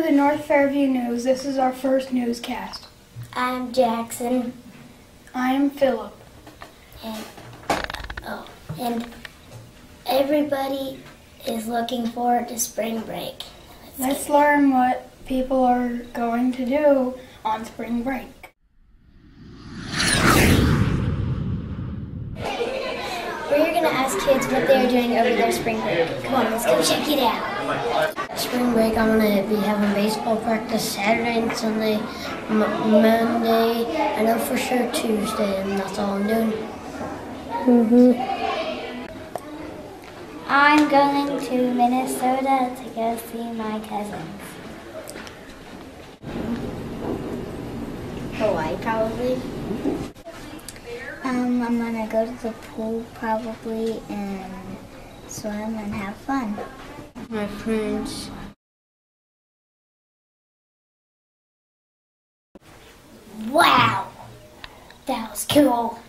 to the North Fairview News. This is our first newscast. I'm Jackson. I am Philip. And everybody is looking forward to spring break. Let's learn what people are going to do on spring break. We're going to ask kids what they're doing over their spring break. Come on, let's go check it out. Spring break, I'm going to be having baseball practice Saturday and Sunday, Monday, I know for sure Tuesday, and that's all I'm doing. I'm going to Minnesota to go see my cousins. Hawaii, probably. I'm gonna go to the pool probably and swim and have fun. My friends. Wow, that was cool.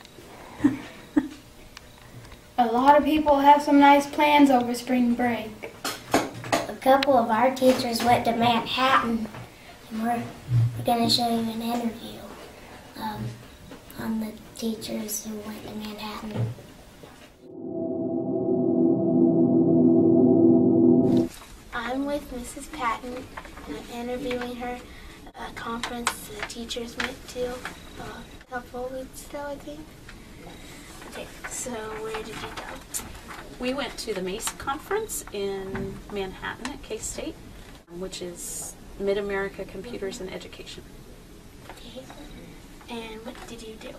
A lot of people have some nice plans over spring break. A couple of our teachers went to Manhattan, and we're going to show you an interview on the teachers who went to Manhattan. I'm with Mrs. Patton, and I'm interviewing her at a conference the teachers went to a couple weeks ago, I think. Okay, so where did you go? We went to the MACE conference in Manhattan at K-State, which is Mid-America Computers and Education. Okay, and what did you do?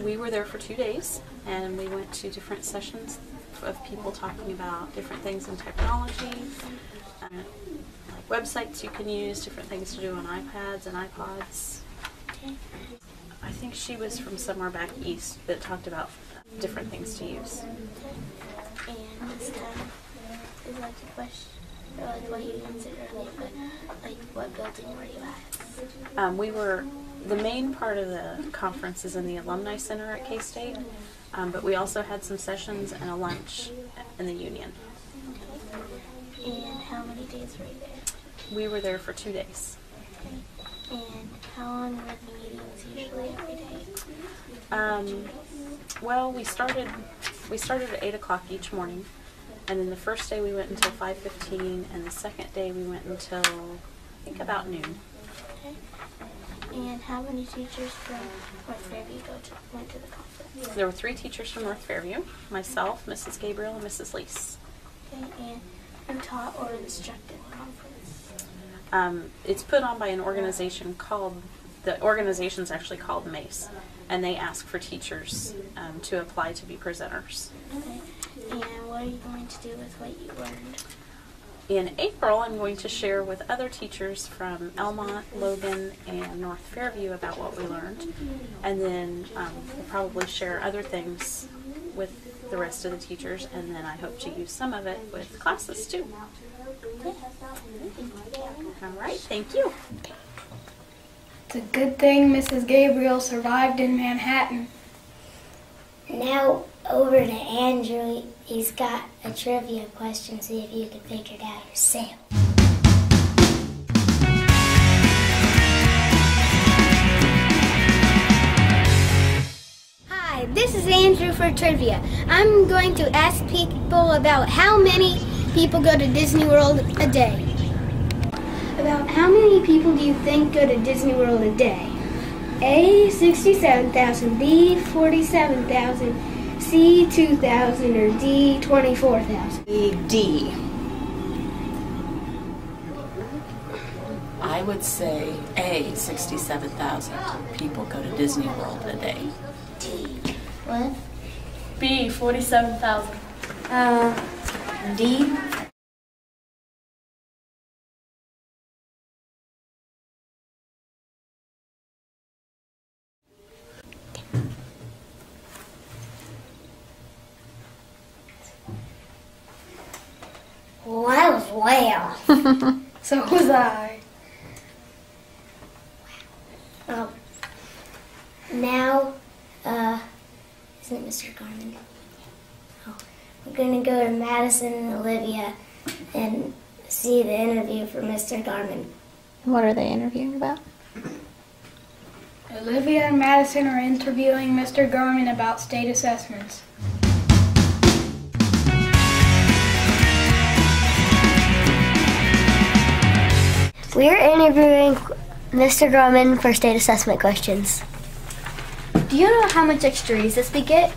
We were there for 2 days, and we went to different sessions of people talking about different things in technology, like websites you can use, different things to do on iPads and iPods. Okay. I think she was from somewhere back east that talked about different things to use. And this time, is like a question, or like what you answered earlier, but like what building were you at? The main part of the conference is in the Alumni Center at K-State, but we also had some sessions and a lunch in the Union. Okay. And how many days were you there? We were there for 2 days. Okay. And how long were the meetings usually every day? Well, we started at 8 o'clock each morning, and then the first day we went until 5:15, and the second day we went until, I think, about noon. Okay. And how many teachers from North Fairview went to the conference? There were 3 teachers from North Fairview, myself, Mrs. Gabriel, and Mrs. Lease. Okay, and who taught or instructed the conference? It's put on by an organization the organization's actually called MACE, and they ask for teachers to apply to be presenters. Okay, and what are you going to do with what you learned? In April, I'm going to share with other teachers from Elmont, Logan, and North Fairview about what we learned, and then we'll probably share other things with the rest of the teachers, and then I hope to use some of it with classes too. All right, thank you. It's a good thing Mrs. Gabriel survived in Manhattan. Now over to Andrew. He's got a trivia question. See if you can figure it out yourself. Hi, this is Andrew for trivia. I'm going to ask people about how many people go to Disney World a day. About how many people do you think go to Disney World a day? A, 67,000, B, 47,000, C, 2,000, or D, 24,000? D. I would say A, 67,000 people go to Disney World a day. D. What? B, 47,000. D. Well, I was way off. So was I. Now, isn't it Mr. Garman? Oh, we're going to go to Madison and Olivia and see the interview for Mr. Garman. What are they interviewing about? Olivia and Madison are interviewing Mr. Garman about state assessments. We are interviewing Mr. Garman for state assessment questions. Do you know how much extra recess we get?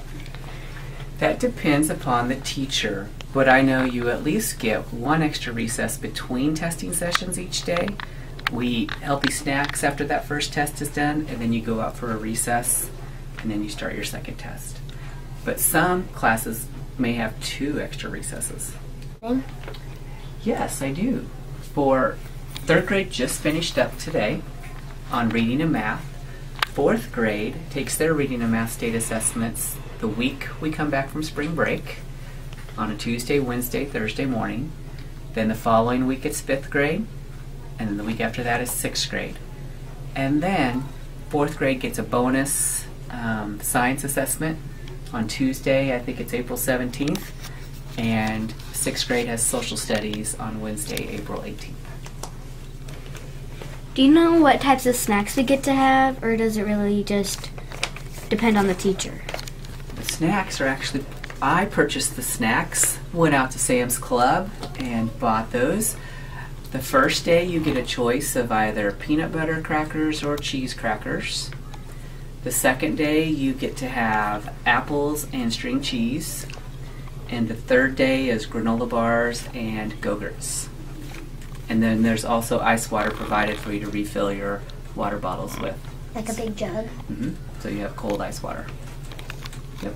That depends upon the teacher, but I know you at least get one extra recess between testing sessions each day. We eat healthy snacks after that first test is done, and then you go out for a recess, and then you start your second test. But some classes may have 2 extra recesses. Yes, I do. For 3rd grade just finished up today on reading and math. 4th grade takes their reading and math state assessments the week we come back from spring break on a Tuesday, Wednesday, Thursday morning. Then the following week it's 5th grade, and then the week after that is 6th grade. And then 4th grade gets a bonus science assessment on Tuesday, I think it's April 17th, and 6th grade has social studies on Wednesday, April 18th. Do you know what types of snacks we get to have, or does it really just depend on the teacher? The snacks are actually, I purchased the snacks, went out to Sam's Club and bought those. The first day you get a choice of either peanut butter crackers or cheese crackers. The second day you get to have apples and string cheese. And the third day is granola bars and Go-Gurts. And then there's also ice water provided for you to refill your water bottles with. Like a big jug. So you have cold ice water. Yep.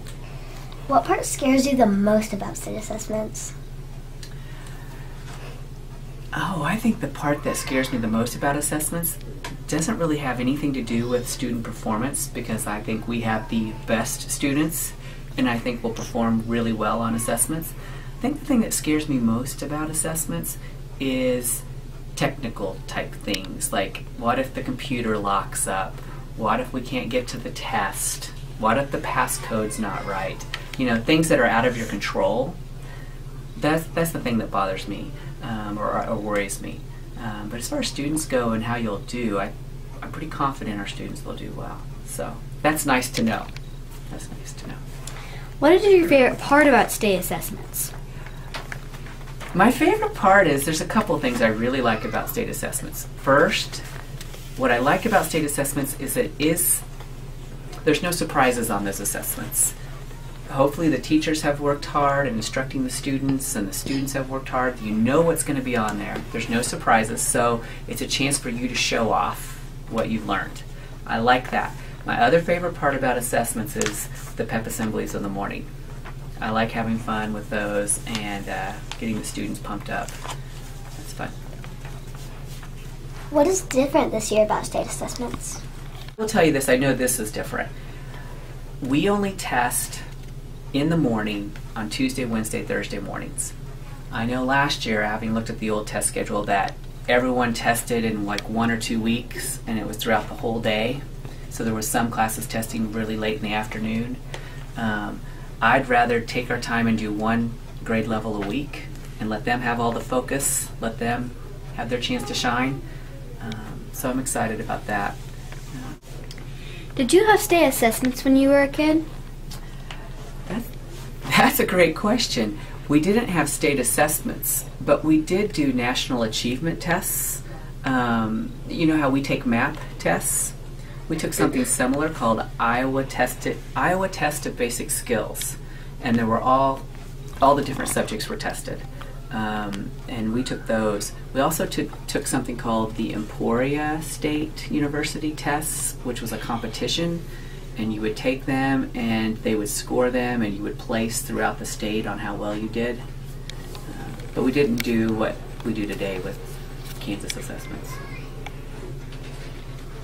What part scares you the most about state assessments? Oh, I think the part that scares me the most about assessments doesn't really have anything to do with student performance, because I think we have the best students and I think we'll perform really well on assessments. I think the thing that scares me most about assessments is technical type things, like what if the computer locks up? What if we can't get to the test? What if the passcode's not right? You know, things that are out of your control. That's the thing that bothers me or worries me. But as far as students go and how you'll do, I'm pretty confident our students will do well. So that's nice to know. That's nice to know. What is your favorite part about state assessments? My favorite part is there's a couple of things I really like about state assessments. First, what I like about state assessments is there's no surprises on those assessments. Hopefully the teachers have worked hard in instructing the students, and the students have worked hard. You know what's going to be on there. There's no surprises, so it's a chance for you to show off what you've learned. I like that. My other favorite part about assessments is the pep assemblies in the morning. I like having fun with those and getting the students pumped up. That's fun. What is different this year about state assessments? I'll tell you this, I know this is different. We only test in the morning on Tuesday, Wednesday, Thursday mornings. I know last year, having looked at the old test schedule, that everyone tested in like 1 or 2 weeks, and it was throughout the whole day. So there was some classes testing really late in the afternoon. I'd rather take our time and do 1 grade level a week and let them have all the focus, let them have their chance to shine. So I'm excited about that. Did you have state assessments when you were a kid? That's a great question. We didn't have state assessments, but we did do national achievement tests. You know how we take MAP tests? We took something similar called Iowa Test of Basic Skills, and there were all the different subjects were tested, and we took those. We also took something called the Emporia State University tests, which was a competition, and you would take them and they would score them, and you would place throughout the state on how well you did. But we didn't do what we do today with Kansas assessments.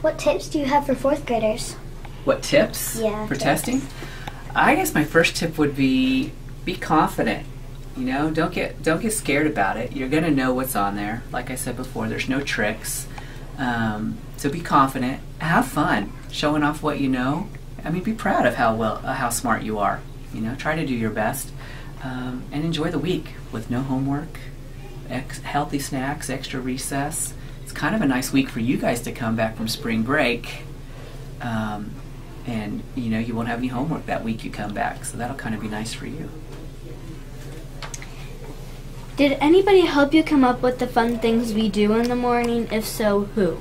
What tips do you have for 4th graders? What tips for testing? I guess my first tip would be confident. You know, don't get scared about it. You're gonna know what's on there. Like I said before, there's no tricks. So be confident. Have fun showing off what you know. I mean, be proud of how smart you are. You know, try to do your best, and enjoy the week with no homework healthy snacks, extra recess. It's kind of a nice week for you guys to come back from spring break. And you know, you won't have any homework that week you come back, so that'll kind of be nice for you. Did anybody help you come up with the fun things we do in the morning? If so, who?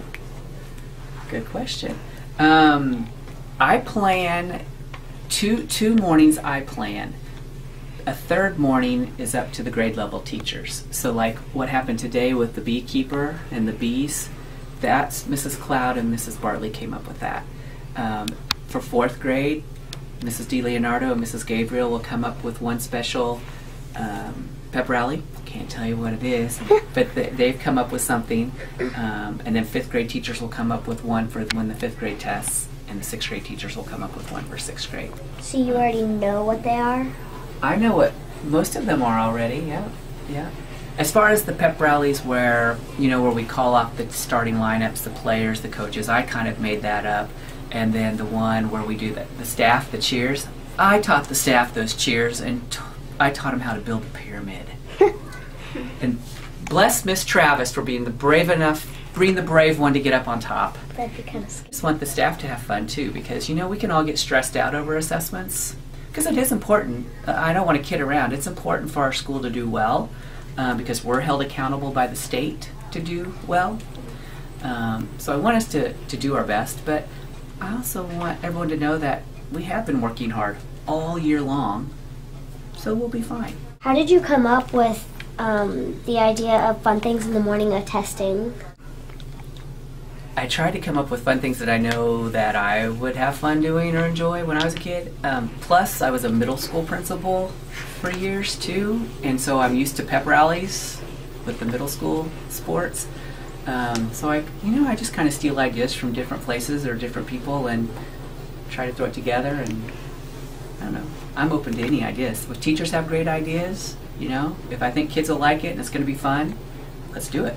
Good question. I plan two mornings. I plan. A third morning is up to the grade level teachers. So like what happened today with the beekeeper and the bees, that's Mrs. Cloud and Mrs. Bartley came up with that. For fourth grade, Mrs. DeLeonardo and Mrs. Gabriel will come up with one special pep rally. Can't tell you what it is, but they've come up with something. And then fifth grade teachers will come up with one for when the fifth grade tests, and the sixth grade teachers will come up with one for sixth grade. So you already know what they are? I know what most of them are already, yeah. As far as the pep rallies where we call off the starting lineups, the players, the coaches, I kind of made that up. And then the one where we do the staff, the cheers, I taught the staff those cheers, and I taught them how to build a pyramid. And bless Miss Travis for being the brave one to get up on top. That'd be kind of scary. Just want the staff to have fun too, because we can all get stressed out over assessments, because it is important. I don't want to kid around. It's important for our school to do well, because we're held accountable by the state to do well. So I want us to do our best, but I also want everyone to know that we have been working hard all year long, so we'll be fine. How did you come up with the idea of fun things in the morning of testing? I tried to come up with fun things that I know that I would have fun doing or enjoy when I was a kid. Plus, I was a middle school principal for years too, and so I'm used to pep rallies with the middle school sports. So I just kind of steal ideas from different places or different people and try to throw it together. And I don't know. I'm open to any ideas. If teachers have great ideas, if I think kids will like it and it's going to be fun, let's do it.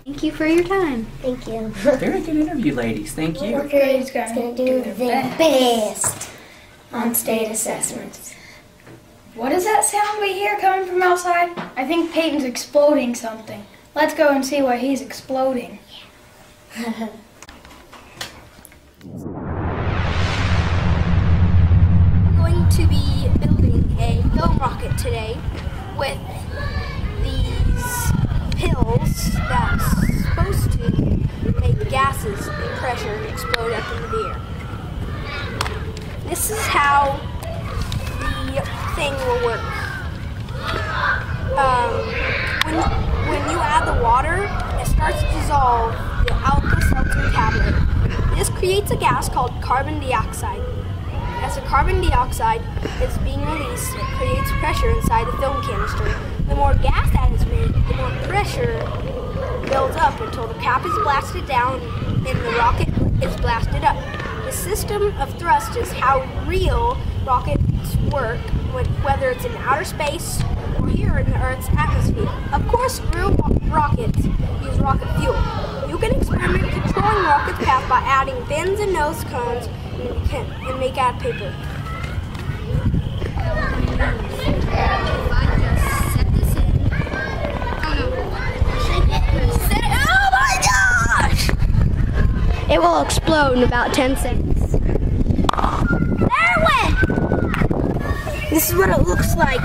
Thank you for your time. Thank you. Very good interview, ladies. Thank you. What grade's going Gonna to do the best on state assessments. What is that sound we hear coming from outside? I think Peyton's exploding something. Let's go and see what he's exploding. I'm going to be building a dome rocket today with these pills that's supposed to make gases and pressure explode up into the air. This is how the thing will work. When you add the water, it starts to dissolve the Alka-Seltzer tablet. This creates a gas called carbon dioxide. As the carbon dioxide is being released, it creates pressure inside the film canister. The more gas that is made, the more pressure builds up until the cap is blasted down and the rocket is blasted up. The system of thrust is how real rockets work, whether it's in outer space or here in the Earth's atmosphere. Of course, real rockets use rocket fuel. You can experiment controlling rocket's path by adding fins and nose cones and make out of paper. Oh my gosh! It will explode in about 10 seconds. There it went! This is what it looks like.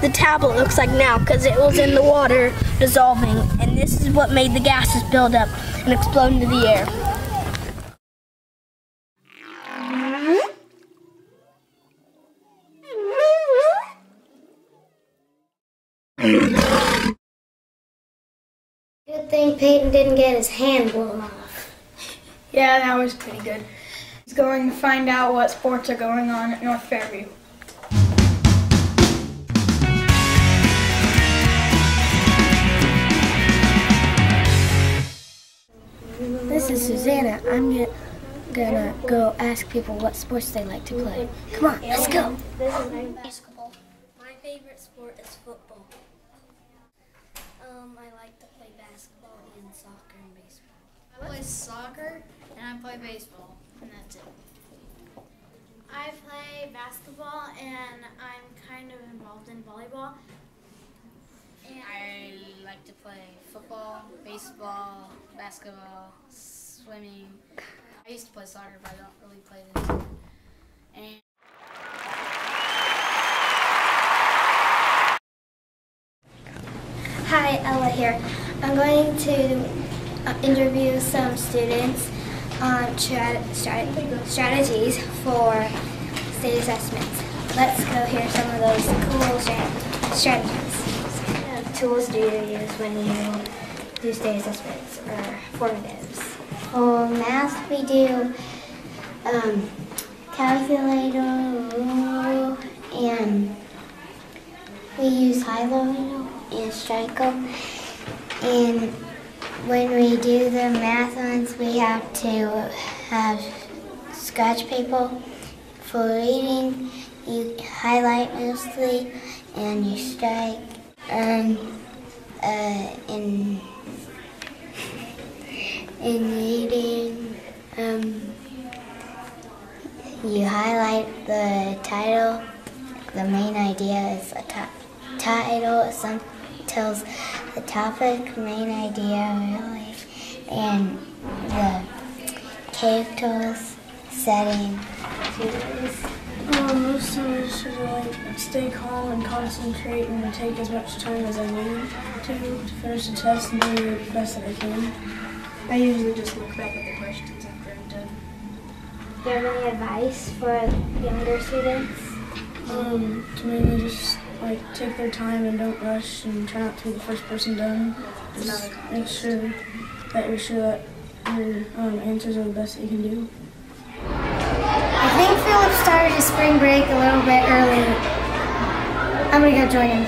The tablet looks like now because it was in the water dissolving, and this is what made the gases build up and explode into the air. Good thing Peyton didn't get his hand blown off. Yeah, that was pretty good. He's going to find out what sports are going on at North Fairview. This is Susanna. I'm gonna go ask people what sports they like to play. Come on, let's go. Basketball. My favorite sport is football. I like to play basketball and soccer and baseball. I play soccer and I play baseball, and that's it. I play basketball and I'm kind of involved in volleyball. I like to play football, baseball, basketball, swimming. I used to play soccer, but I don't really play it anymore. And Hi, Ella here. I'm going to interview some students on strategies for state assessments. Let's go hear some of those cool strategies. What tools do you use when you do state assessments or formatives? For math, we do calculator, rule, and we use high-low and Striker. And when we do the math ones, we have to have scratch paper. For reading, you highlight mostly and you strike. In reading, you highlight the title. The main idea is a title. Some tells the topic, main idea really, and the characters, setting. Most times I should stay calm and concentrate and take as much time as I need to finish the test and do the best that I can. I usually just look back at the questions after I'm done. Do you have any advice for younger students? To mainly just take their time and don't rush and try not to be the first person done. Just make sure that your answers are the best that you can do. I think Philip started his spring break a little bit early. I'm gonna go join him.